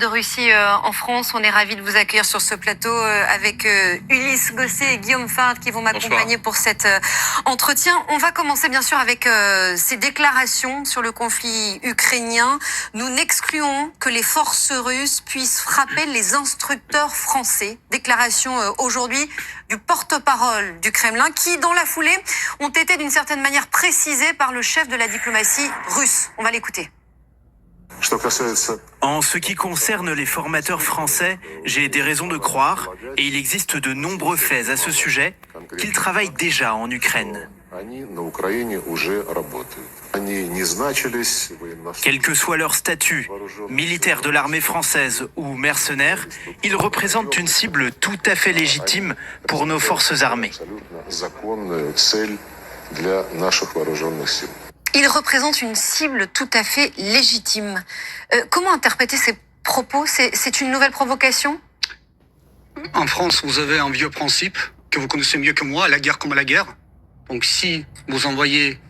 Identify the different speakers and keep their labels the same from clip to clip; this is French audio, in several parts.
Speaker 1: De Russie en France. On est ravis de vous accueillir sur ce plateau avec Ulysse Gosset et Guillaume Fard qui vont m'accompagner pour cet entretien. On va commencer bien sûr avec ces déclarations sur le conflit ukrainien. Nous n'excluons que les forces russes puissent frapper les instructeurs français. Déclaration aujourd'hui du porte-parole du Kremlin qui, dans la foulée, ont été d'une certaine manière précisées par le chef de la diplomatie russe. On va l'écouter.
Speaker 2: En ce qui concerne les formateurs français, j'ai des raisons de croire, et il existe de nombreux faits à ce sujet, qu'ils travaillent déjà en Ukraine. Quel que soit leur statut, militaire de l'armée française ou mercenaires, ils représentent une cible tout à fait légitime pour nos forces armées.
Speaker 1: Il représente une cible tout à fait légitime. Comment interpréter ces propos? C'est une nouvelle provocation?
Speaker 3: En France, vous avez un vieux principe que vous connaissez mieux que moi, la guerre comme la guerre. Donc si vous envoyez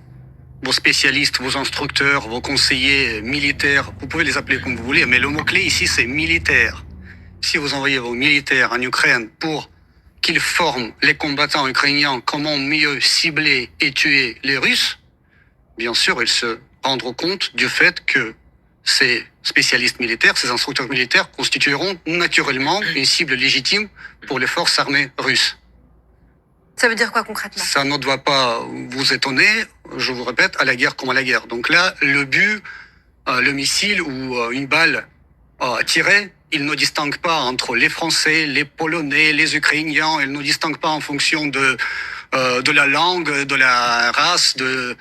Speaker 3: vos spécialistes, vos instructeurs, vos conseillers militaires, vous pouvez les appeler comme vous voulez, mais le mot-clé ici, c'est militaire. Si vous envoyez vos militaires en Ukraine pour qu'ils forment les combattants ukrainiens comment mieux cibler et tuer les Russes, bien sûr, ils se rendront compte du fait que ces spécialistes militaires, ces instructeurs militaires constitueront naturellement une cible légitime pour les forces armées russes.
Speaker 1: Ça veut dire quoi concrètement?
Speaker 3: Ça ne doit pas vous étonner, je vous répète, à la guerre comme à la guerre. Donc là, le but, le missile ou une balle tirée, il ne distingue pas entre les Français, les Polonais, les Ukrainiens, il ne distingue pas en fonction de la langue, de la race, de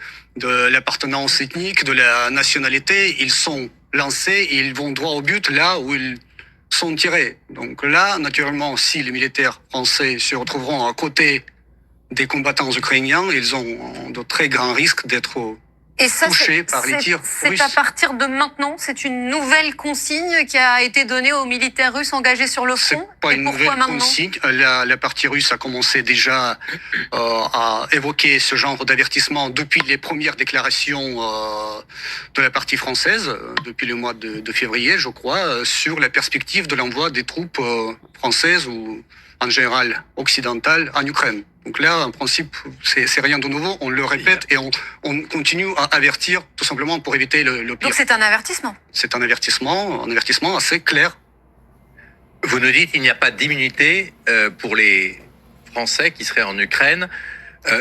Speaker 3: l'appartenance ethnique, de la nationalité. Ils sont lancés et ils vont droit au but là où ils sont tirés. Donc là, naturellement, si les militaires français se retrouveront à côté des combattants ukrainiens, ils ont de très grands risques d'être touchés par les tirs russes.
Speaker 1: C'est à partir de maintenant, c'est une nouvelle consigne qui a été donnée aux militaires russes engagés sur le front.
Speaker 3: C'est pas une nouvelle consigne. La partie russe a commencé déjà à évoquer ce genre d'avertissement depuis les premières déclarations de la partie française, depuis le mois de février, je crois, sur la perspective de l'envoi des troupes françaises ou en général occidentales en Ukraine. Donc là, en principe, c'est rien de nouveau. On le répète et on continue à avertir tout simplement pour éviter le pire.
Speaker 1: Donc c'est un avertissement.
Speaker 3: C'est un avertissement assez clair.
Speaker 4: Vous nous dites qu'il n'y a pas d'immunité pour les Français qui seraient en Ukraine.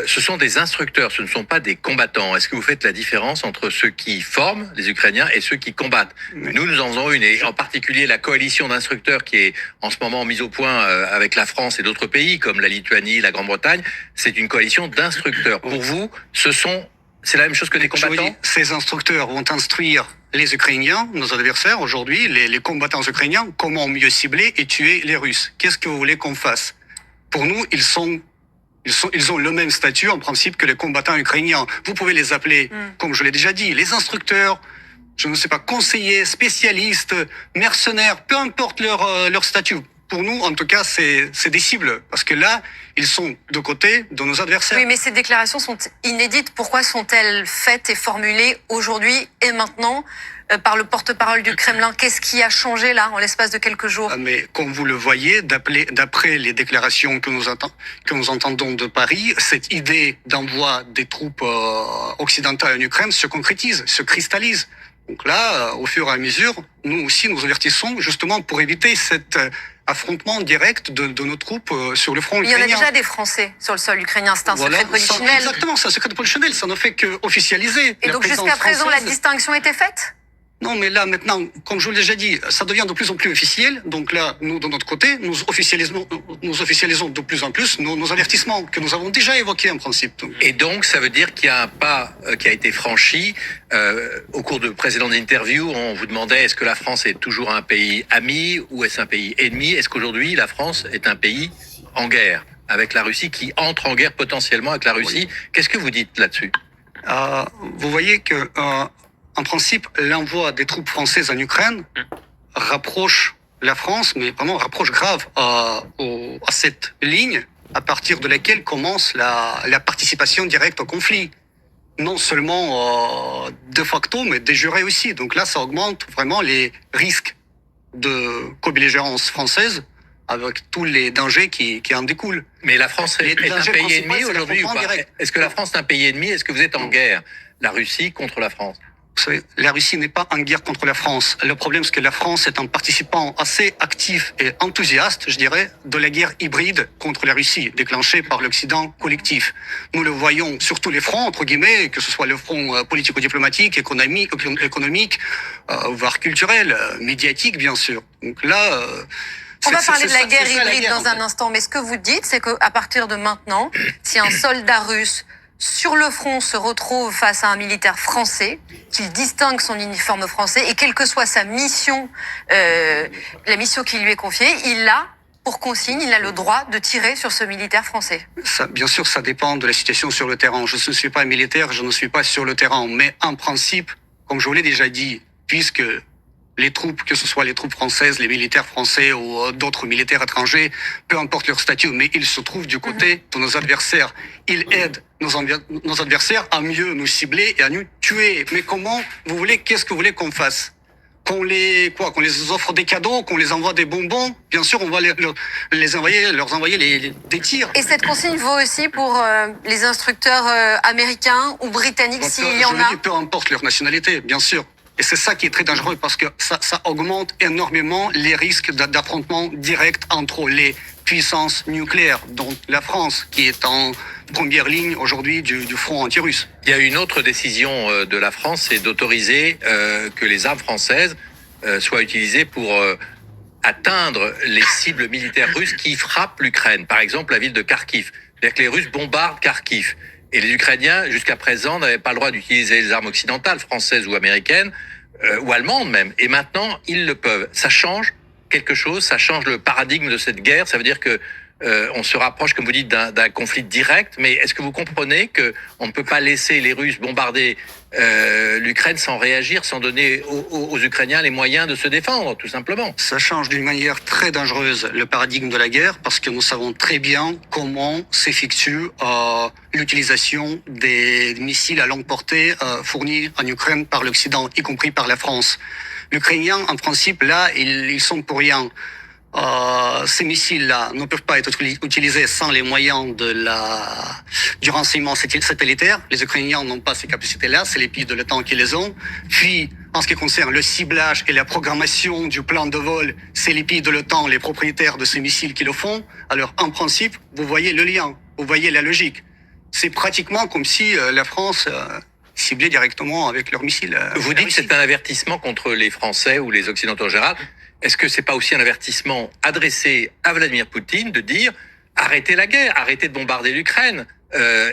Speaker 4: Ce sont des instructeurs, ce ne sont pas des combattants. Est-ce que vous faites la différence entre ceux qui forment, les Ukrainiens, et ceux qui combattent?
Speaker 3: Oui.
Speaker 4: Nous en faisons une, et en particulier la coalition d'instructeurs qui est en ce moment mise au point avec la France et d'autres pays, comme la Lituanie, la Grande-Bretagne. C'est une coalition d'instructeurs. Pour vous, c'est la même chose que des combattants?
Speaker 3: Ces instructeurs vont instruire les Ukrainiens, nos adversaires aujourd'hui, les combattants ukrainiens, comment mieux cibler et tuer les Russes. Qu'est-ce que vous voulez qu'on fasse? Pour nous, ils ont le même statut en principe que les combattants ukrainiens. Vous pouvez les appeler, comme je l'ai déjà dit, les instructeurs, je ne sais pas, conseillers, spécialistes, mercenaires, peu importe leur statut. Pour nous, en tout cas, c'est des cibles. Parce que là, ils sont de côté de nos adversaires.
Speaker 1: Oui, mais ces déclarations sont inédites. Pourquoi sont-elles faites et formulées aujourd'hui et maintenant par le porte-parole du Kremlin? Qu'est-ce qui a changé là, en l'espace de quelques jours?
Speaker 3: Mais comme vous le voyez, d'après les déclarations que nous entendons de Paris, cette idée d'envoi des troupes occidentales en Ukraine se concrétise, se cristallise. Donc là, au fur et à mesure, nous aussi, nous avertissons justement pour éviter cet affrontement direct de nos troupes sur le front ukrainien.
Speaker 1: Il y en a déjà des Français sur le sol ukrainien, c'est un secret de polichinelle.
Speaker 3: Exactement, c'est un secret de polichinelle, ça ne fait qu'officialiser.
Speaker 1: Et donc jusqu'à présent, la distinction était faite?
Speaker 3: Non, mais là, maintenant, comme je vous l'ai déjà dit, ça devient de plus en plus officiel. Donc là, nous, de notre côté, nous officialisons de plus en plus nos avertissements que nous avons déjà évoqués en principe.
Speaker 4: Et donc, ça veut dire qu'il y a un pas qui a été franchi. Au cours de précédentes interviews, on vous demandait est-ce que la France est toujours un pays ami ou est-ce un pays ennemi? Est-ce qu'aujourd'hui, la France est un pays en guerre avec la Russie, qui entre en guerre potentiellement avec la Russie? Oui. Qu'est-ce que vous dites là-dessus?
Speaker 3: Vous voyez que... en principe, l'envoi des troupes françaises en Ukraine rapproche la France, mais vraiment rapproche grave à cette ligne à partir de laquelle commence la participation directe au conflit. Non seulement de facto, mais de jure aussi. Donc là, ça augmente vraiment les risques de co-belligérance française avec tous les dangers qui en découlent.
Speaker 4: Mais la France est un pays ennemi aujourd'hui ou pas? Est-ce que la France est un pays ennemi? Est-ce que vous êtes en guerre, la Russie contre la France?
Speaker 3: Vous savez, la Russie n'est pas en guerre contre la France. Le problème, c'est que la France est un participant assez actif et enthousiaste, je dirais, de la guerre hybride contre la Russie, déclenchée par l'Occident collectif. Nous le voyons sur tous les fronts, entre guillemets, que ce soit le front politico-diplomatique, économique, voire culturel, médiatique, bien sûr. Donc là...
Speaker 1: On va parler de la guerre hybride dans un instant, mais ce que vous dites, c'est qu'à partir de maintenant, si un soldat russe sur le front se retrouve face à un militaire français, qu'il distingue son uniforme français, et quelle que soit sa mission, la mission qui lui est confiée, il a, pour consigne, il a le droit de tirer sur ce militaire français.
Speaker 3: Ça, bien sûr, ça dépend de la situation sur le terrain. Je ne suis pas militaire, je ne suis pas sur le terrain, mais en principe, comme je vous l'ai déjà dit, puisque les troupes, que ce soit les troupes françaises, les militaires français ou d'autres militaires étrangers, peu importe leur statut, mais ils se trouvent du côté de nos adversaires. Ils aident nos adversaires à mieux nous cibler et à nous tuer. Mais comment qu'est-ce que vous voulez qu'on fasse? Qu'on les offre des cadeaux, qu'on les envoie des bonbons? Bien sûr, on va leur envoyer des tirs.
Speaker 1: Et cette consigne vaut aussi pour les instructeurs américains ou britanniques, s'il y en a?
Speaker 3: Peu importe leur nationalité, bien sûr. Et c'est ça qui est très dangereux parce que ça augmente énormément les risques d'affrontement direct entre les puissances nucléaires, dont la France, qui est en première ligne aujourd'hui du front anti-russe.
Speaker 4: Il y a une autre décision de la France, c'est d'autoriser que les armes françaises soient utilisées pour atteindre les cibles militaires russes qui frappent l'Ukraine. Par exemple, la ville de Kharkiv. C'est-à-dire que les Russes bombardent Kharkiv. Et les Ukrainiens, jusqu'à présent, n'avaient pas le droit d'utiliser les armes occidentales, françaises ou américaines, ou allemandes même. Et maintenant, ils le peuvent. Ça change quelque chose, ça change le paradigme de cette guerre. Ça veut dire que on se rapproche, comme vous dites, d'un conflit direct. Mais est-ce que vous comprenez que on ne peut pas laisser les Russes bombarder l'Ukraine sans réagir, sans donner aux Ukrainiens les moyens de se défendre, tout simplement?
Speaker 3: Ça change d'une manière très dangereuse le paradigme de la guerre parce que nous savons très bien comment s'effectue l'utilisation des missiles à longue portée fournis en Ukraine par l'Occident, y compris par la France. L'Ukrainien, en principe, là, ils sont pour rien. Ces missiles-là ne peuvent pas être utilisés sans les moyens du renseignement satellitaire. Les Ukrainiens n'ont pas ces capacités-là, c'est les pays de l'OTAN qui les ont. Puis, en ce qui concerne le ciblage et la programmation du plan de vol, c'est les pays de l'OTAN, les propriétaires de ces missiles qui le font. Alors, en principe, vous voyez le lien, vous voyez la logique. C'est pratiquement comme si la France ciblait directement avec leurs missiles.
Speaker 4: Vous dites que c'est un avertissement contre les Français ou les Occidentaux en général. Est-ce que c'est pas aussi un avertissement adressé à Vladimir Poutine de dire arrêtez la guerre, arrêtez de bombarder l'Ukraine?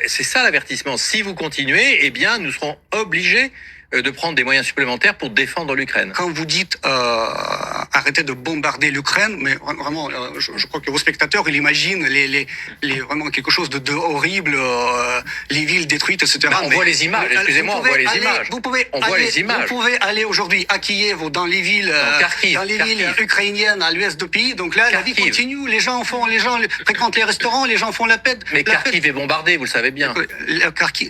Speaker 4: C'est ça l'avertissement. Si vous continuez, eh bien, nous serons obligés de prendre des moyens supplémentaires pour défendre l'Ukraine.
Speaker 3: Quand vous dites arrêtez de bombarder l'Ukraine, mais vraiment, je crois que vos spectateurs, ils imaginent vraiment quelque chose de horrible, les villes détruites, etc.
Speaker 4: Ben, on voit les images. Excusez-moi, on voit les images.
Speaker 3: Vous pouvez aller aujourd'hui à Kiev ou dans les villes, villes ukrainiennes à l'ouest du pays. Donc là, Kharkiv. La vie continue. Les gens fréquentent les restaurants, les gens font la fête.
Speaker 4: Mais Kharkiv est bombardé, vous le savez bien.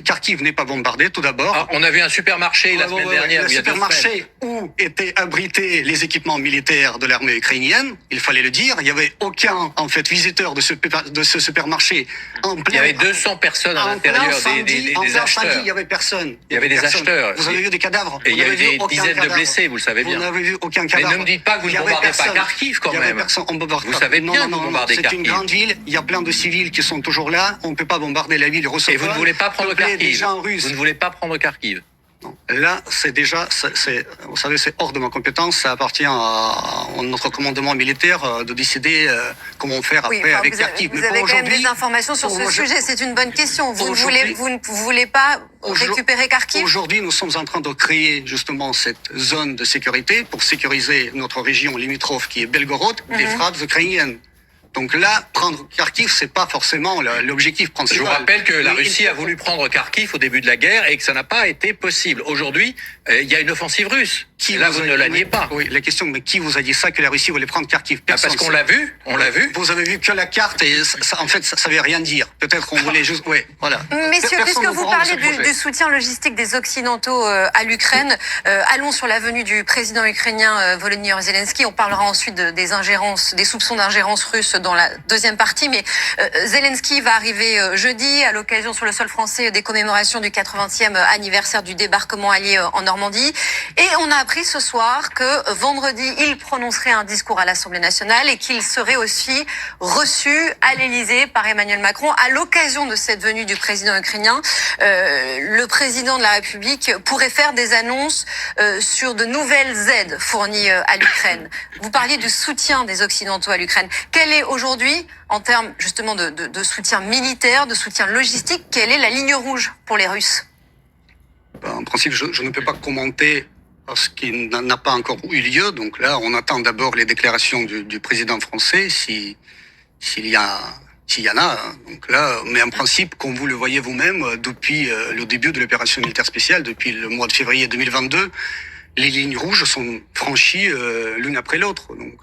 Speaker 3: Kharkiv n'est pas bombardé, tout d'abord.
Speaker 4: Ah, on a vu un supermarché la semaine dernière.
Speaker 3: Le supermarché où étaient abrités les équipements militaires de l'armée ukrainienne, il fallait le dire, il n'y avait aucun visiteur de ce supermarché.
Speaker 4: Il y avait 200 personnes à l'intérieur des acheteurs.
Speaker 3: Il y avait personne.
Speaker 4: Il y avait des acheteurs.
Speaker 3: Vous avez vu des cadavres?
Speaker 4: Et il y avait des dizaines de blessés, vous le savez bien.
Speaker 3: Vous n'avez vu aucun cadavre.
Speaker 4: Mais ne me dites pas que vous ne bombardez pas Kharkiv quand même. Vous savez bien que vous bombardez Kharkiv.
Speaker 3: C'est une grande ville, il y a plein de civils qui sont toujours là, on ne peut pas bombarder la ville, recevoir.
Speaker 4: Et vous ne voulez pas prendre Kharkiv.
Speaker 3: Vous
Speaker 4: ne voulez pas prendre Kharkiv.
Speaker 3: Là, c'est déjà, vous savez, c'est hors de ma compétence. Ça appartient à notre commandement militaire de décider comment faire après avec Kharkiv.
Speaker 1: Vous avez quand même des informations sur ce sujet. C'est une bonne question. Vous ne voulez pas récupérer Kharkiv?
Speaker 3: Aujourd'hui, nous sommes en train de créer justement cette zone de sécurité pour sécuriser notre région limitrophe qui est Belgorod des frappes ukrainiennes. Donc là, prendre Kharkiv, c'est pas forcément l'objectif principal.
Speaker 4: Je vous rappelle que la Russie a voulu prendre Kharkiv au début de la guerre et que ça n'a pas été possible. Aujourd'hui, il y a une offensive russe. Là, vous ne la niez pas.
Speaker 3: Oui, la question, mais qui vous a dit ça, que la Russie voulait prendre Kharkiv? Personne.
Speaker 4: Parce qu'on l'a vu, Vous
Speaker 3: avez vu que la carte et ça, en fait, ça veut rien dire. Peut-être qu'on voulait juste, oui, voilà.
Speaker 1: Messieurs, puisque vous parlez du soutien logistique des Occidentaux à l'Ukraine, allons sur la venue du président ukrainien Volodymyr Zelensky. On parlera ensuite des ingérences, des soupçons d'ingérence russe dans la deuxième partie. Mais Zelensky va arriver jeudi à l'occasion sur le sol français des commémorations du 80e anniversaire du débarquement allié en Normandie. Et on a appris ce soir que vendredi, il prononcerait un discours à l'Assemblée nationale et qu'il serait aussi reçu à l'Élysée par Emmanuel Macron à l'occasion de cette venue du président ukrainien. Le président de la République pourrait faire des annonces sur de nouvelles aides fournies à l'Ukraine. Vous parliez du soutien des Occidentaux à l'Ukraine. Quelle est aujourd'hui, en termes justement de soutien militaire, de soutien logistique, quelle est la ligne rouge pour les Russes?
Speaker 3: En principe, je ne peux pas commenter ce qui n'a pas encore eu lieu. Donc là, on attend d'abord les déclarations du président français, s'il y en a. Donc là, mais en principe, comme vous le voyez vous-même, depuis le début de l'opération militaire spéciale, depuis le mois de février 2022, les lignes rouges sont franchies l'une après l'autre. Donc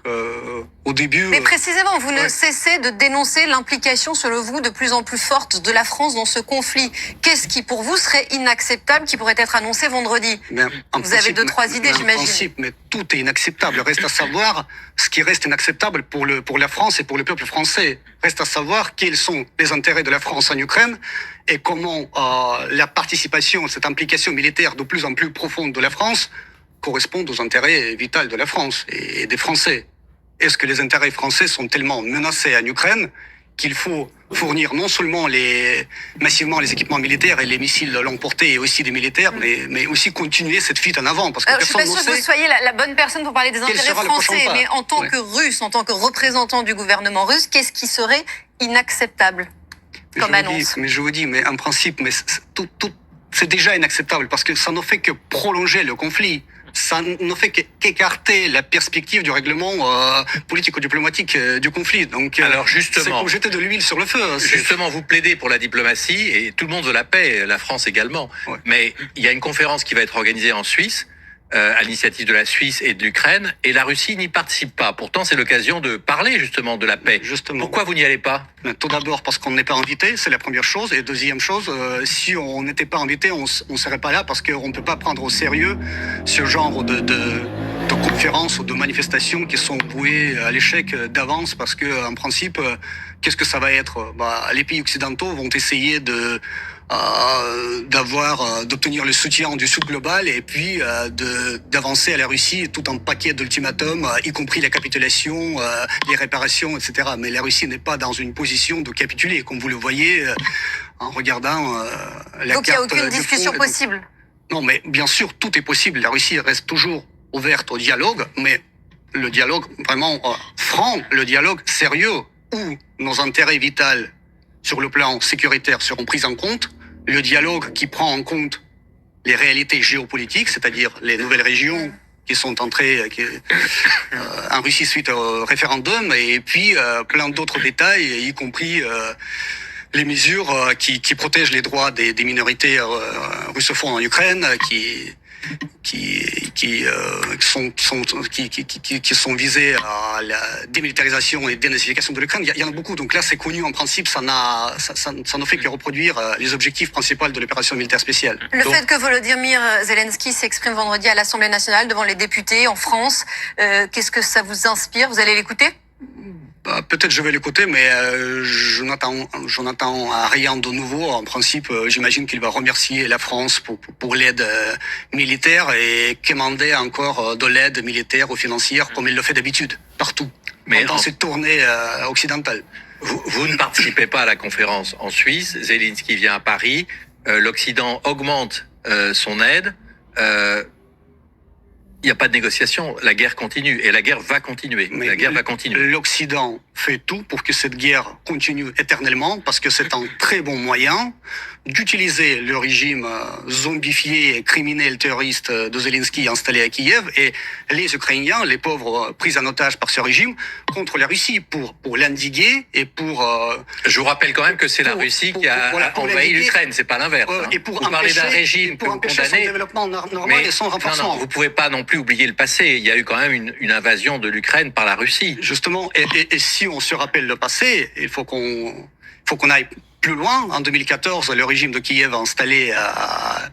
Speaker 3: au début...
Speaker 1: Mais précisément, vous ne cessez de dénoncer l'implication, selon vous, de plus en plus forte de la France dans ce conflit. Qu'est-ce qui, pour vous, serait inacceptable, qui pourrait être annoncé vendredi? Vous avez 2-3 idées, j'imagine.
Speaker 3: En principe, mais tout est inacceptable. Reste à savoir ce qui reste inacceptable pour la France et pour le peuple français. Reste à savoir quels sont les intérêts de la France en Ukraine et comment la participation, cette implication militaire de plus en plus profonde de la France correspondent aux intérêts vitaux de la France et des Français. Est-ce que les intérêts français sont tellement menacés en Ukraine qu'il faut fournir non seulement massivement les équipements militaires et les missiles longue portée et aussi des militaires, mais aussi continuer cette fuite en avant, parce que
Speaker 1: je suis pas sûre que vous soyez la bonne personne pour parler des intérêts français, mais en tant que Russe, en tant que représentant du gouvernement russe, qu'est-ce qui serait inacceptable comme annonce?
Speaker 3: Je vous dis, mais en principe, c'est déjà inacceptable parce que ça ne fait que prolonger le conflit. Ça ne fait qu'écarter la perspective du règlement politico-diplomatique du conflit. Donc,
Speaker 4: alors justement,
Speaker 3: c'est pour jeter de l'huile sur le feu.
Speaker 4: Justement, vous plaidez pour la diplomatie et tout le monde veut la paix, la France également. Ouais. Mais il y a une conférence qui va être organisée en Suisse, à l'initiative de la Suisse et de l'Ukraine, et la Russie n'y participe pas. Pourtant, c'est l'occasion de parler justement de la paix.
Speaker 3: Justement.
Speaker 4: Pourquoi vous n'y allez pas?
Speaker 3: Tout d'abord parce qu'on n'est pas invité, c'est la première chose. Et deuxième chose, si on n'était pas invité, on serait pas là parce qu'on ne peut pas prendre au sérieux ce genre de conférences ou de manifestations qui sont vouées à l'échec d'avance parce que en principe, qu'est-ce que ça va être? Les pays occidentaux vont essayer d'obtenir le soutien du Sud global et puis d'avancer à la Russie tout un paquet d'ultimatums, y compris la capitulation, les réparations, etc. Mais la Russie n'est pas dans une position de capituler, comme vous le voyez en regardant la
Speaker 1: Donc
Speaker 3: carte.
Speaker 1: Donc il n'y a aucune discussion possible?
Speaker 3: Non, mais bien sûr, tout est possible. La Russie reste toujours ouverte au dialogue, mais le dialogue vraiment franc, le dialogue sérieux, où nos intérêts vitaux sur le plan sécuritaire seront pris en compte, le dialogue qui prend en compte les réalités géopolitiques, c'est-à-dire les nouvelles régions qui sont entrées en Russie suite au référendum, et puis plein d'autres détails, y compris les mesures qui protègent les droits des minorités russophones en Ukraine, qui sont visés à la démilitarisation et dénazification de l'Ukraine. Il y en a beaucoup. Donc là, c'est connu en principe. Ça ne fait que reproduire les objectifs principaux de l'opération militaire spéciale.
Speaker 1: Le fait que Volodymyr Zelensky s'exprime vendredi à l'Assemblée nationale devant les députés en France, qu'est-ce que ça vous inspire? Vous allez l'écouter?
Speaker 3: Peut-être je vais l'écouter, mais je n'attends rien de nouveau. En principe, j'imagine qu'il va remercier la France pour l'aide militaire et commander encore de l'aide militaire ou financière, comme il le fait d'habitude, partout, mais dans cette tournée occidentale.
Speaker 4: Vous ne participez pas à la conférence en Suisse. Zelensky vient à Paris. L'Occident augmente son aide. Il n'y a pas de négociation, la guerre continue et la guerre va continuer.
Speaker 3: L'Occident fait tout pour que cette guerre continue éternellement, parce que c'est un très bon moyen d'utiliser le régime zombifié, criminel, terroriste de Zelensky installé à Kiev et les Ukrainiens, les pauvres pris en otage par ce régime, contre la Russie pour l'endiguer et pour...
Speaker 4: Je vous rappelle quand même que c'est la Russie qui a envahi l'Ukraine, c'est pas l'inverse.
Speaker 3: Et pour
Speaker 4: vous parlez d'un régime que vous
Speaker 3: empêcher son
Speaker 4: condamnez,
Speaker 3: développement normal et son renforcement.
Speaker 4: Non, vous pouvez pas non plus oublier le passé. Il y a eu quand même une invasion de l'Ukraine par la Russie.
Speaker 3: Justement, et si on se rappelle le passé, il faut qu'on aille plus loin. En 2014, le régime de Kiev a installé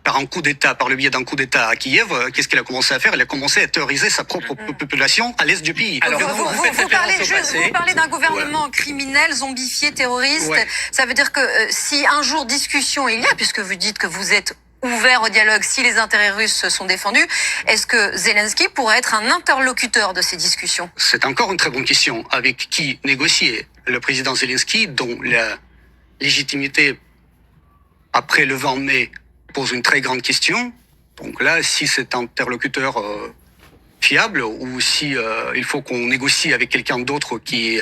Speaker 3: par le biais d'un coup d'État à Kiev, qu'est-ce qu'il a commencé à faire? Il a commencé à terroriser sa propre population à l'est du pays.
Speaker 4: Alors,
Speaker 1: vous parlez d'un gouvernement criminel, zombifié, terroriste.
Speaker 3: Ouais.
Speaker 1: Ça veut dire que si un jour discussion il y a, puisque vous dites que vous êtes ouvert au dialogue si les intérêts russes sont défendus, est-ce que Zelensky pourrait être un interlocuteur de ces discussions?
Speaker 3: C'est encore une très bonne question. Avec qui négocier? Le président Zelensky, dont la légitimité après le 20 mai pose une très grande question. Donc là, si c'est un interlocuteur fiable ou si il faut qu'on négocie avec quelqu'un d'autre qui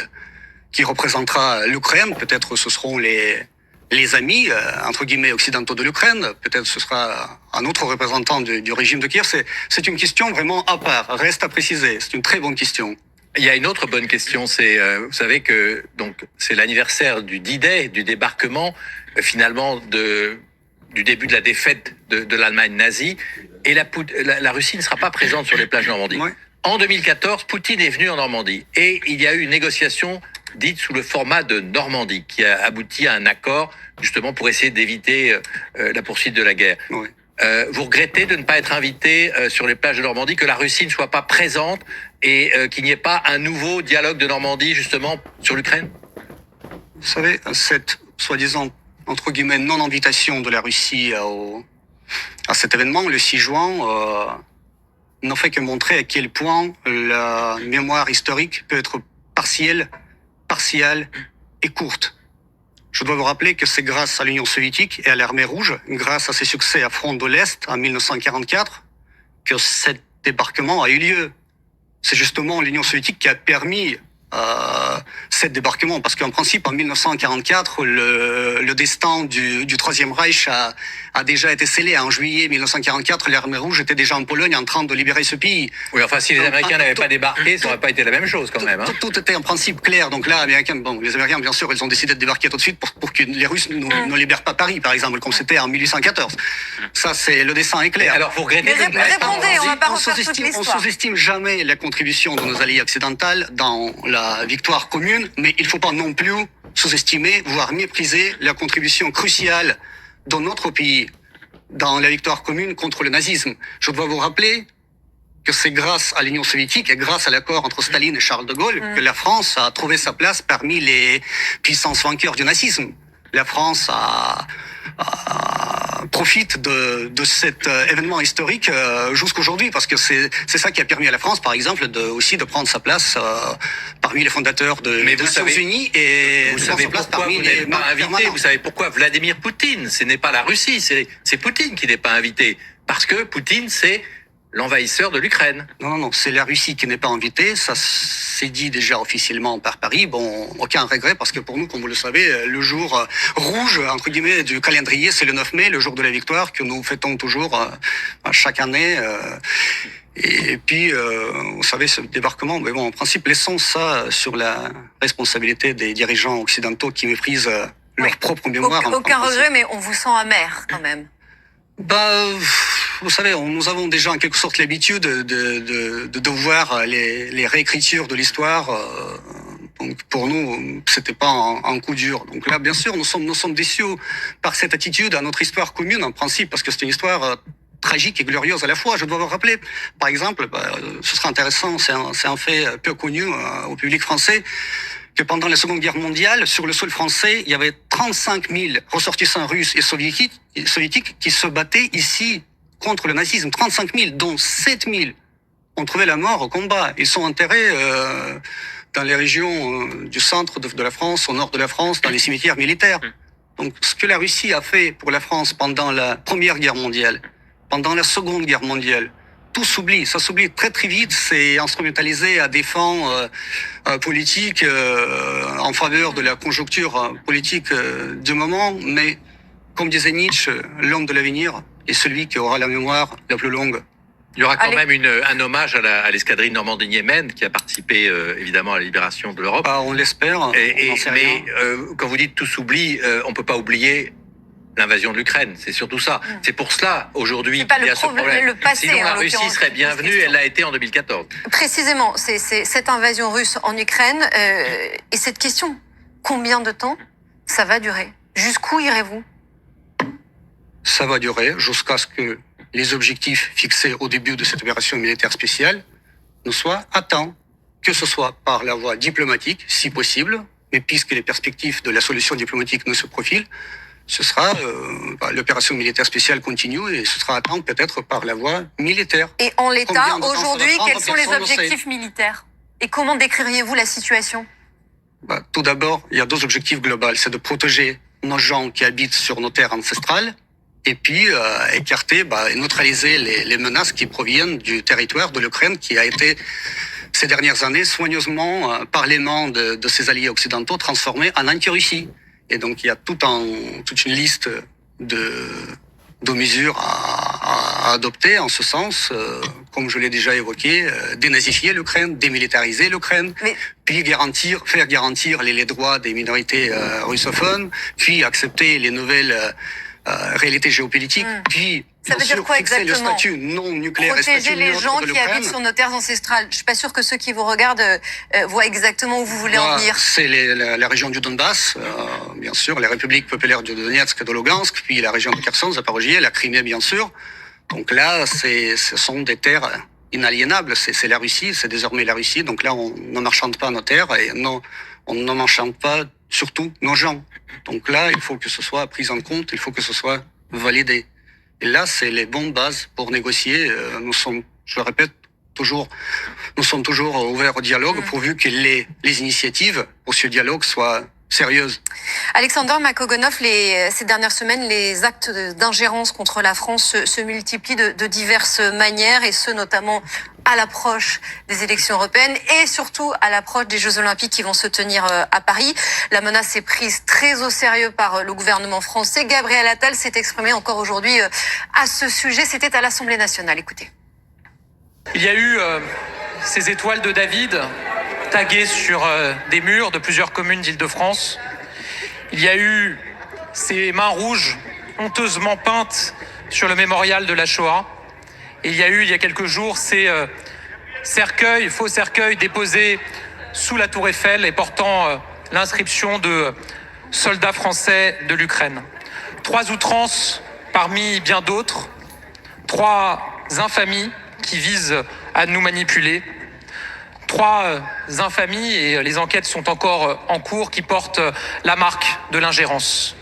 Speaker 3: représentera l'Ukraine, peut-être ce seront les amis, entre guillemets, occidentaux de l'Ukraine, peut-être ce sera un autre représentant du régime de Kiev. C'est une question vraiment à part, reste à préciser. C'est une très bonne question.
Speaker 4: Il y a une autre bonne question, c'est vous savez que donc c'est l'anniversaire du D-Day, du débarquement finalement du début de la défaite de l'Allemagne nazie, et la Russie ne sera pas présente sur les plages de Normandie.
Speaker 3: Ouais.
Speaker 4: En 2014, Poutine est venu en Normandie et il y a eu une négociation dite sous le format de Normandie qui a abouti à un accord justement pour essayer d'éviter la poursuite de la guerre.
Speaker 3: Ouais.
Speaker 4: Vous regrettez de ne pas être invité sur les plages de Normandie, que la Russie ne soit pas présente et qu'il n'y ait pas un nouveau dialogue de Normandie justement sur l'Ukraine?
Speaker 3: Vous savez, cette soi-disant, entre guillemets, non-invitation de la Russie à cet événement, le 6 juin, n'en fait que montrer à quel point la mémoire historique peut être partielle et courte. Je dois vous rappeler que c'est grâce à l'Union soviétique et à l'armée rouge, grâce à ses succès à front de l'Est en 1944, que cet débarquement a eu lieu. C'est justement l'Union soviétique qui a permis cet débarquement, parce qu'en principe, en 1944, le destin du Troisième Reich a déjà été scellé. En juillet 1944, l'armée rouge était déjà en Pologne en train de libérer ce pays.
Speaker 4: Oui, enfin, si les Américains n'avaient pas débarqué, ça n'aurait pas été la même chose quand même. Hein.
Speaker 3: Tout était en principe clair. Donc là, les Américains, bien sûr, ils ont décidé de débarquer tout de suite pour que les Russes ne libèrent pas Paris, par exemple, comme c'était en 1814. Ça, le dessin est clair.
Speaker 4: Alors, vous regrettez
Speaker 1: Répondez, on va pas refaire toute
Speaker 3: On
Speaker 1: l'histoire.
Speaker 3: sous-estime jamais la contribution de nos alliés occidentaux dans la victoire commune, mais il ne faut pas non plus sous-estimer, voire mépriser la contribution cruciale de notre pays dans la victoire commune contre le nazisme. Je dois vous rappeler que c'est grâce à l'Union soviétique et grâce à l'accord entre Staline et Charles de Gaulle que la France a trouvé sa place parmi les puissances vainqueurs du nazisme. La France profite de cet événement historique jusqu'aujourd'hui, parce que c'est ça qui a permis à la France, par exemple, aussi de prendre sa place parmi les fondateurs des Nations Unies et
Speaker 4: vous savez pourquoi vous n'êtes pas invité. Vous savez pourquoi Vladimir Poutine, ce n'est pas la Russie, c'est Poutine qui n'est pas invité, parce que Poutine c'est l'envahisseur de l'Ukraine.
Speaker 3: Non, c'est la Russie qui n'est pas invitée. Ça s'est dit déjà officiellement par Paris. Bon, aucun regret, parce que pour nous, comme vous le savez, le jour rouge, entre guillemets, du calendrier, c'est le 9 mai, le jour de la victoire, que nous fêtons toujours chaque année. Et puis, vous savez, ce débarquement, mais bon, en principe, laissons ça sur la responsabilité des dirigeants occidentaux qui méprisent leur propre mémoire.
Speaker 1: Aucun regret, mais on vous sent amer quand même.
Speaker 3: Vous savez, nous avons déjà en quelque sorte l'habitude de voir les réécritures de l'histoire. Donc pour nous, c'était pas un coup dur. Donc là, bien sûr, nous sommes déçus par cette attitude à notre histoire commune, en principe, parce que c'est une histoire tragique et glorieuse à la fois. Je dois vous rappeler, par exemple, ce sera intéressant, c'est un fait peu connu au public français, que pendant la Seconde Guerre mondiale, sur le sol français, il y avait 35 000 ressortissants russes et soviétiques qui se battaient ici contre le nazisme. 35 000, dont 7 000 ont trouvé la mort au combat. Ils sont enterrés dans les régions du centre de la France, au nord de la France, dans les cimetières militaires. Donc ce que la Russie a fait pour la France pendant la Première Guerre mondiale, pendant la Seconde Guerre mondiale, tout s'oublie. Ça s'oublie très très vite. C'est instrumentalisé à des fins politiques en faveur de la conjoncture politique du moment. Mais comme disait Nietzsche, l'homme de l'avenir est celui qui aura la mémoire la plus longue.
Speaker 4: Il y aura quand même un hommage à l'escadrille Normandie-Niemen qui a participé évidemment à la libération de l'Europe.
Speaker 3: On l'espère.
Speaker 4: Mais quand vous dites tout s'oublie, on peut pas oublier l'invasion de l'Ukraine. C'est surtout ça. C'est pour cela aujourd'hui qu'il y a ce problème.
Speaker 1: Le passé,
Speaker 4: sinon la Russie serait bienvenue. Elle l'a été en 2014.
Speaker 1: Précisément, c'est cette invasion russe en Ukraine et cette question. Combien de temps ça va durer? Jusqu'où irez-vous?
Speaker 3: Ça va durer jusqu'à ce que les objectifs fixés au début de cette opération militaire spéciale ne soient atteints, que ce soit par la voie diplomatique, si possible, mais puisque les perspectives de la solution diplomatique ne se profilent, ce sera l'opération militaire spéciale continue et ce sera atteint peut-être par la voie militaire.
Speaker 1: Et en l'état, aujourd'hui, quels sont les objectifs militaires? Et comment décririez-vous la situation?
Speaker 3: Tout d'abord, il y a deux objectifs globaux. C'est de protéger nos gens qui habitent sur nos terres ancestrales et puis écarter et neutraliser les menaces qui proviennent du territoire de l'Ukraine qui a été, ces dernières années, soigneusement, par les mains de ses alliés occidentaux, transformé en anti-Russie. Et donc, il y a toute une liste de mesures à adopter en ce sens, comme je l'ai déjà évoqué, dénazifier l'Ukraine, démilitariser l'Ukraine, puis faire garantir les droits des minorités russophones, puis accepter les nouvelles réalités géopolitiques, puis
Speaker 1: ça veut dire quoi
Speaker 3: fixer le
Speaker 1: exactement?
Speaker 3: statut non nucléaire et
Speaker 1: Protéger
Speaker 3: statut
Speaker 1: les
Speaker 3: neutre
Speaker 1: gens
Speaker 3: de
Speaker 1: qui
Speaker 3: l'Ukraine.
Speaker 1: habitent sur nos terres ancestrales. Je suis pas sûre que ceux qui vous regardent voient exactement où vous voulez en venir.
Speaker 3: C'est la région du Donbass, bien sûr, les républiques populaires de Donetsk et de Lugansk, puis la région de Kherson, Zaporogie, la Crimée, bien sûr. Donc là, ce sont des terres inaliénables. C'est la Russie, c'est désormais la Russie. Donc là, on ne marchande pas nos terres et on ne marchande pas surtout nos gens. Donc là, il faut que ce soit pris en compte, il faut que ce soit validé. Et là, c'est les bonnes bases pour négocier. Nous sommes, je le répète, nous sommes toujours ouverts au dialogue pourvu que les initiatives pour ce dialogue soient sérieuses.
Speaker 1: Alexander Makogonov, ces dernières semaines, les actes d'ingérence contre la France se multiplient de diverses manières, et ce notamment à l'approche des élections européennes et surtout à l'approche des Jeux Olympiques qui vont se tenir à Paris. La menace est prise très au sérieux par le gouvernement français. Gabriel Attal s'est exprimé encore aujourd'hui à ce sujet. C'était à l'Assemblée nationale. Écoutez.
Speaker 5: Il y a eu ces étoiles de David taguées sur des murs de plusieurs communes d'Île-de-France. Il y a eu ces mains rouges honteusement peintes sur le mémorial de la Shoah. Et il y a eu, il y a quelques jours, ces faux cercueils déposés sous la tour Eiffel et portant l'inscription de soldats français de l'Ukraine. 3 outrances parmi bien d'autres, 3 infamies qui visent à nous manipuler, 3 infamies, et les enquêtes sont encore en cours, qui portent la marque de l'ingérence.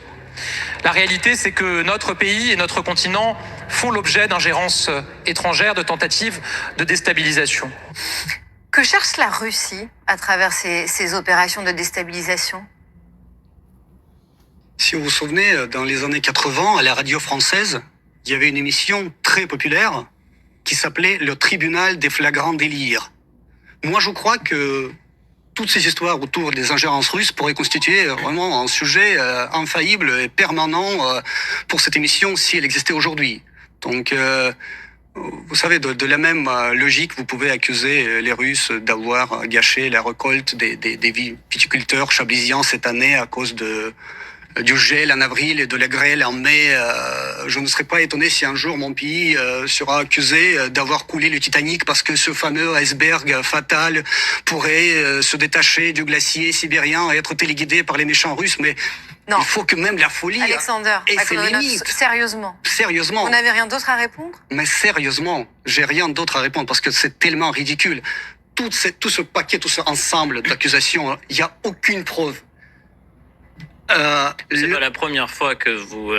Speaker 5: La réalité, c'est que notre pays et notre continent font l'objet d'ingérences étrangères, de tentatives de déstabilisation.
Speaker 1: Que cherche la Russie à travers ces opérations de déstabilisation?
Speaker 3: Si vous vous souvenez, dans les années 80, à la radio française, il y avait une émission très populaire qui s'appelait « Le tribunal des flagrants délires ». Moi, je crois que toutes ces histoires autour des ingérences russes pourraient constituer vraiment un sujet infaillible et permanent pour cette émission si elle existait aujourd'hui. Donc, vous savez, de la même logique, vous pouvez accuser les Russes d'avoir gâché la récolte des viticulteurs chablaisiens cette année à cause du gel en avril et de la grêle en mai. Je ne serais pas étonné si un jour mon pays sera accusé d'avoir coulé le Titanic parce que ce fameux iceberg fatal pourrait se détacher du glacier sibérien et être téléguidé par les méchants russes. Mais non, il faut que même la folie
Speaker 1: Alexander,
Speaker 3: ait ses limites.
Speaker 1: Sérieusement.
Speaker 3: Sérieusement.
Speaker 1: Vous n'avez rien d'autre à répondre?
Speaker 3: Mais sérieusement, j'ai rien d'autre à répondre parce que c'est tellement ridicule. Tout ce paquet, tout ce ensemble d'accusations, il n'y a aucune preuve.
Speaker 6: C'est pas la première fois que vous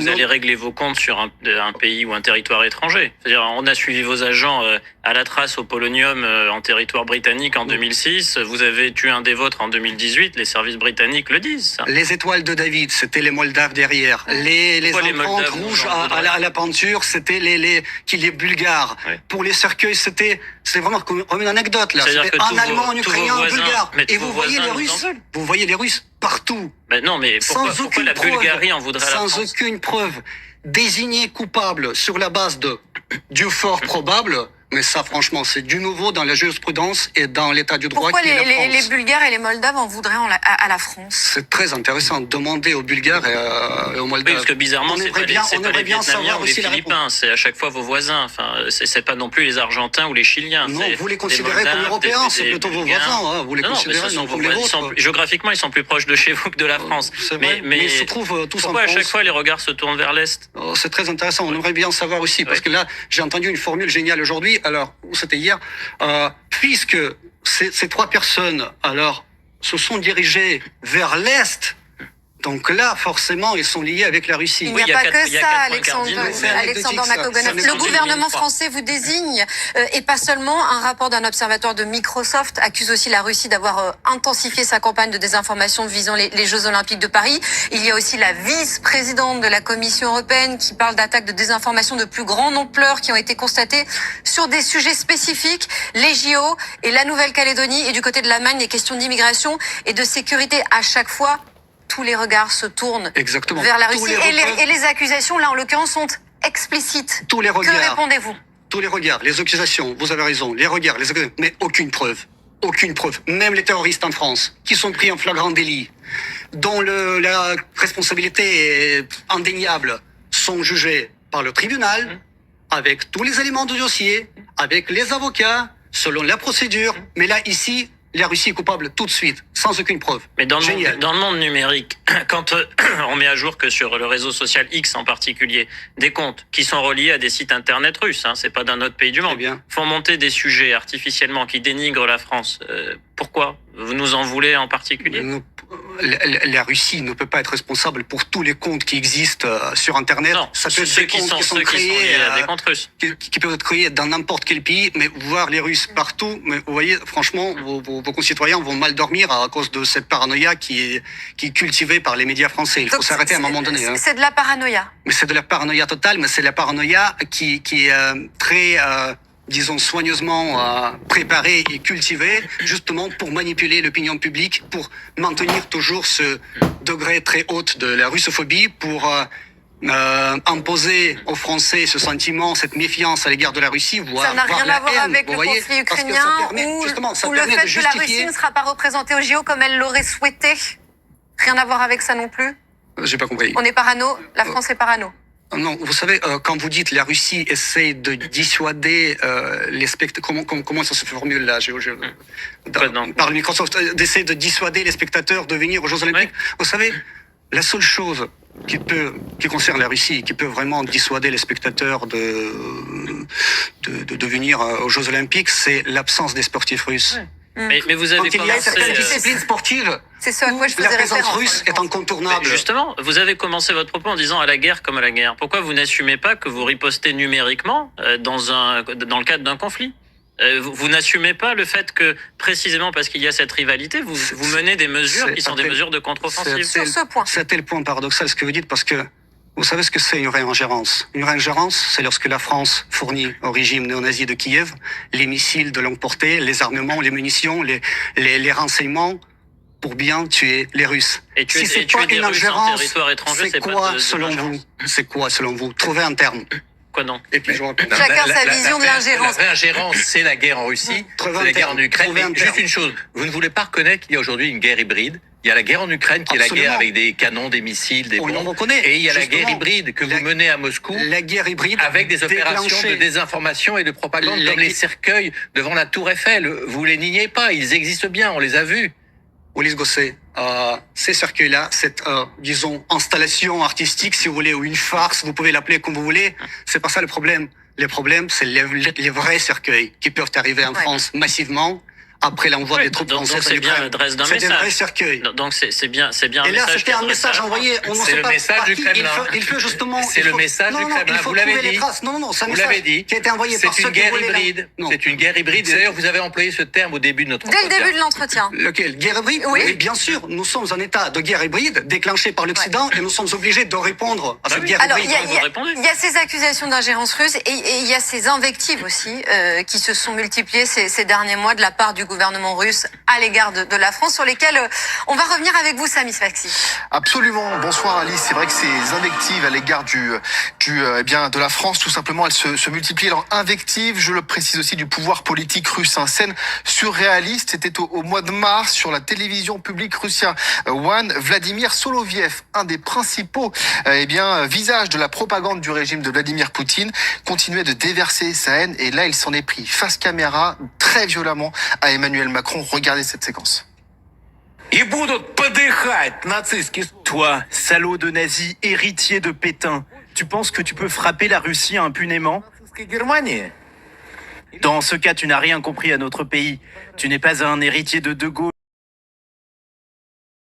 Speaker 6: allez régler vos comptes sur un pays ou un territoire étranger. C'est-à-dire, on a suivi vos agents à la trace au polonium en territoire britannique en 2006. Vous avez tué un des vôtres en 2018. Les services britanniques le disent, ça.
Speaker 3: Les étoiles de David, c'était les Moldaves derrière. Les empreintes rouges à la peinture, c'était les Bulgares.
Speaker 6: Ouais.
Speaker 3: Pour les cercueils, c'est vraiment comme une anecdote, là. C'était en allemand, en ukrainien, en bulgare. Et vous voyez les Russes partout.
Speaker 6: Ben non, mais pourquoi la Bulgarie en voudrait à la France?
Speaker 3: Sans aucune preuve. Désigné coupable sur la base du fort probable. Mais ça, franchement, c'est du nouveau dans la jurisprudence et dans l'état du droit.
Speaker 1: Pourquoi les Bulgares et les Moldaves en voudraient à la France?
Speaker 3: C'est très intéressant. Demander aux Bulgares et aux Moldaves.
Speaker 6: Oui, parce que bizarrement, c'est pas les Vietnamiens ou les Philippins, c'est à chaque fois vos voisins. Enfin, c'est pas non plus les Argentins ou les Chiliens.
Speaker 3: Non, vous les considérez comme Européens, c'est plutôt vos voisins. Hein. Vous les considérez comme les vôtres.
Speaker 6: Géographiquement, ils sont plus proches de chez vous que de la France.
Speaker 3: C'est vrai, mais ils se trouvent tous en France.
Speaker 6: Pourquoi à chaque fois les regards se tournent vers l'Est?
Speaker 3: C'est très intéressant. On aimerait bien savoir aussi, parce que là, j'ai entendu une formule géniale aujourd'hui. Alors, c'était hier, puisque ces trois personnes, alors, se sont dirigées vers l'Est, donc là, forcément, ils sont liés avec la Russie.
Speaker 1: Il n'y a pas que ça, Alexandre Makoganov. Le gouvernement français vous désigne, et pas seulement. Un rapport d'un observatoire de Microsoft accuse aussi la Russie d'avoir intensifié sa campagne de désinformation visant les Jeux Olympiques de Paris. Il y a aussi la vice-présidente de la Commission européenne qui parle d'attaques de désinformation de plus grande ampleur qui ont été constatées sur des sujets spécifiques, les JO et la Nouvelle-Calédonie. Et du côté de l'Allemagne, les questions d'immigration et de sécurité à chaque fois. Tous les regards se tournent vers la Russie et les accusations, là en l'occurrence, sont explicites.
Speaker 3: Tous les regards.
Speaker 1: Que répondez-vous?
Speaker 3: Tous les regards, les accusations, vous avez raison, les regards, mais aucune preuve. Aucune preuve. Même les terroristes en France, qui sont pris en flagrant délit, dont la responsabilité est indéniable, sont jugés par le tribunal, avec tous les éléments du dossier, avec les avocats, selon la procédure. Mais là, ici, la Russie est coupable tout de suite, sans aucune preuve.
Speaker 6: Mais dans le monde numérique, quand on met à jour que sur le réseau social X en particulier, des comptes qui sont reliés à des sites internet russes, c'est pas d'un autre pays du monde, font monter des sujets artificiellement qui dénigrent la France. Pourquoi? Vous nous en voulez en particulier?
Speaker 3: La Russie ne peut pas être responsable pour tous les comptes qui existent sur Internet.
Speaker 6: Non,
Speaker 3: ça peut être des comptes qui sont créés
Speaker 6: à des comptes russes.
Speaker 3: Qui peuvent être créés dans n'importe quel pays, mais voir les Russes partout, mais vous voyez, franchement, vos concitoyens vont mal dormir à cause de cette paranoïa qui est cultivée par les médias français. Il faut s'arrêter à un moment donné.
Speaker 1: C'est de la paranoïa.
Speaker 3: Mais c'est de la paranoïa totale, mais c'est la paranoïa qui est très... disons soigneusement préparé et cultivé, justement pour manipuler l'opinion publique, pour maintenir toujours ce degré très haut de la russophobie, pour imposer aux Français ce sentiment, cette méfiance à l'égard de la Russie, voire
Speaker 1: ça n'a rien à voir avec le
Speaker 3: voyez,
Speaker 1: conflit ukrainien ou le fait que la Russie ne sera pas représentée au JO comme elle l'aurait souhaité. Rien à voir avec ça non plus.
Speaker 3: J'ai pas compris.
Speaker 1: On est parano, la France est parano.
Speaker 3: Non, vous savez, quand vous dites la Russie essaie de dissuader les spectateurs, comment ça se formule là, par le Microsoft, d'essayer de dissuader les spectateurs de venir aux Jeux Olympiques. Ouais. Vous savez, la seule chose qui concerne la Russie, qui peut vraiment dissuader les spectateurs de venir aux Jeux Olympiques, c'est l'absence des sportifs russes. Ouais.
Speaker 6: Mais vous avez
Speaker 3: quand il y a certaines disciplines sportives,
Speaker 1: c'est ce à quoi je faisais
Speaker 3: la présence
Speaker 1: référence,
Speaker 3: russe est incontournable.
Speaker 6: Mais justement, vous avez commencé votre propos en disant à la guerre comme à la guerre. Pourquoi vous n'assumez pas que vous ripostez numériquement dans le cadre d'un conflit? Vous n'assumez pas le fait que, précisément parce qu'il y a cette rivalité, vous menez des mesures qui sont des mesures de contre-offensive.
Speaker 1: Sur ce point.
Speaker 3: C'est à tel point paradoxal ce que vous dites, parce que vous savez ce que c'est une réingérence. Une réingérence, c'est lorsque la France fournit au régime néo-nazi de Kiev les missiles de longue portée, les armements, les munitions, les renseignements pour bien tuer les Russes.
Speaker 6: Et si c'est pas une ingérence,
Speaker 3: c'est quoi selon vous? C'est quoi selon vous? Trouvez un terme.
Speaker 6: Quoi donc?
Speaker 3: Et puis je répète.
Speaker 1: Chacun sa vision de l'ingérence.
Speaker 4: La réingérence, c'est la guerre en Russie, c'est la guerre en Ukraine. Mais juste une chose, vous ne voulez pas reconnaître qu'il y a aujourd'hui une guerre hybride. Il y a la guerre en Ukraine qui est la guerre avec des canons, des missiles, des bombes.
Speaker 3: On reconnaît.
Speaker 4: Et il y a la guerre hybride que vous menez à Moscou.
Speaker 3: La guerre hybride
Speaker 4: avec des opérations de désinformation et de propagande comme les cercueils devant la Tour Eiffel. Vous les niez pas, ils existent bien, on les a vus.
Speaker 3: Ulysse Gosset, ces cercueils-là, cette, disons, installation artistique, si vous voulez, ou une farce, vous pouvez l'appeler comme vous voulez, c'est pas ça le problème. Le problème, c'est les vrais cercueils qui peuvent arriver en France massivement, après l'envoi
Speaker 6: Oui,
Speaker 3: des troupes
Speaker 6: donc
Speaker 3: françaises en
Speaker 6: c'est bien
Speaker 3: Ukraine.
Speaker 6: l'adresse d'un
Speaker 3: C'est un vrai
Speaker 6: message.
Speaker 3: cercueil.
Speaker 6: Donc c'est bien un
Speaker 3: Et là,
Speaker 6: message.
Speaker 3: c'était un message envoyé. On ne
Speaker 4: C'est
Speaker 3: sait
Speaker 4: le
Speaker 3: pas
Speaker 4: message
Speaker 3: par
Speaker 4: du
Speaker 3: qui.
Speaker 4: Kremlin.
Speaker 3: Il faut justement.
Speaker 4: C'est
Speaker 3: il
Speaker 4: le
Speaker 3: faut-
Speaker 4: message
Speaker 3: non,
Speaker 4: du
Speaker 3: non,
Speaker 4: Kremlin.
Speaker 3: il faut
Speaker 4: Vous l'avez
Speaker 3: trouver les
Speaker 4: dit.
Speaker 3: traces. Non, c'est un
Speaker 4: Vous
Speaker 3: message
Speaker 4: l'avez dit.
Speaker 3: qui a été envoyé par
Speaker 4: C'est
Speaker 3: ceux
Speaker 4: une
Speaker 3: qui
Speaker 4: guerre
Speaker 3: voulaient la-
Speaker 4: hybride.
Speaker 3: Non.
Speaker 4: C'est une guerre hybride. D'ailleurs, vous avez employé ce terme au début de notre
Speaker 1: Dès le
Speaker 4: entretien.
Speaker 1: début de l'entretien.
Speaker 3: Lequel? Guerre hybride?
Speaker 1: Oui.
Speaker 3: Bien sûr. Nous sommes en état de guerre hybride déclenchée par l'Occident et nous sommes obligés de répondre à cette
Speaker 4: oui.
Speaker 3: guerre
Speaker 1: Alors,
Speaker 3: hybride.
Speaker 1: il y a ces accusations d'ingérence russe et il y a ces invectives aussi qui se sont multipliées ces derniers mois de la part du gouvernement russe à l'égard de la France, sur lesquelles on va revenir avec vous, Sami Sfaxi.
Speaker 7: Absolument. Bonsoir Alice. C'est vrai que ces invectives à l'égard de la France, tout simplement, elles se multiplient. Alors invectives, je le précise aussi, du pouvoir politique russe. Un scène surréaliste. C'était au mois de mars sur la télévision publique russienne One. Vladimir Soloviev, un des principaux visages de la propagande du régime de Vladimir Poutine, continuait de déverser sa haine. Et là, il s'en est pris face caméra très violemment à Emmanuel Macron. Regardez cette séquence.
Speaker 2: Toi, salaud de nazi, héritier de Pétain, tu penses que tu peux frapper la Russie impunément? Dans ce cas, tu n'as rien compris à notre pays. Tu n'es pas un héritier de De Gaulle.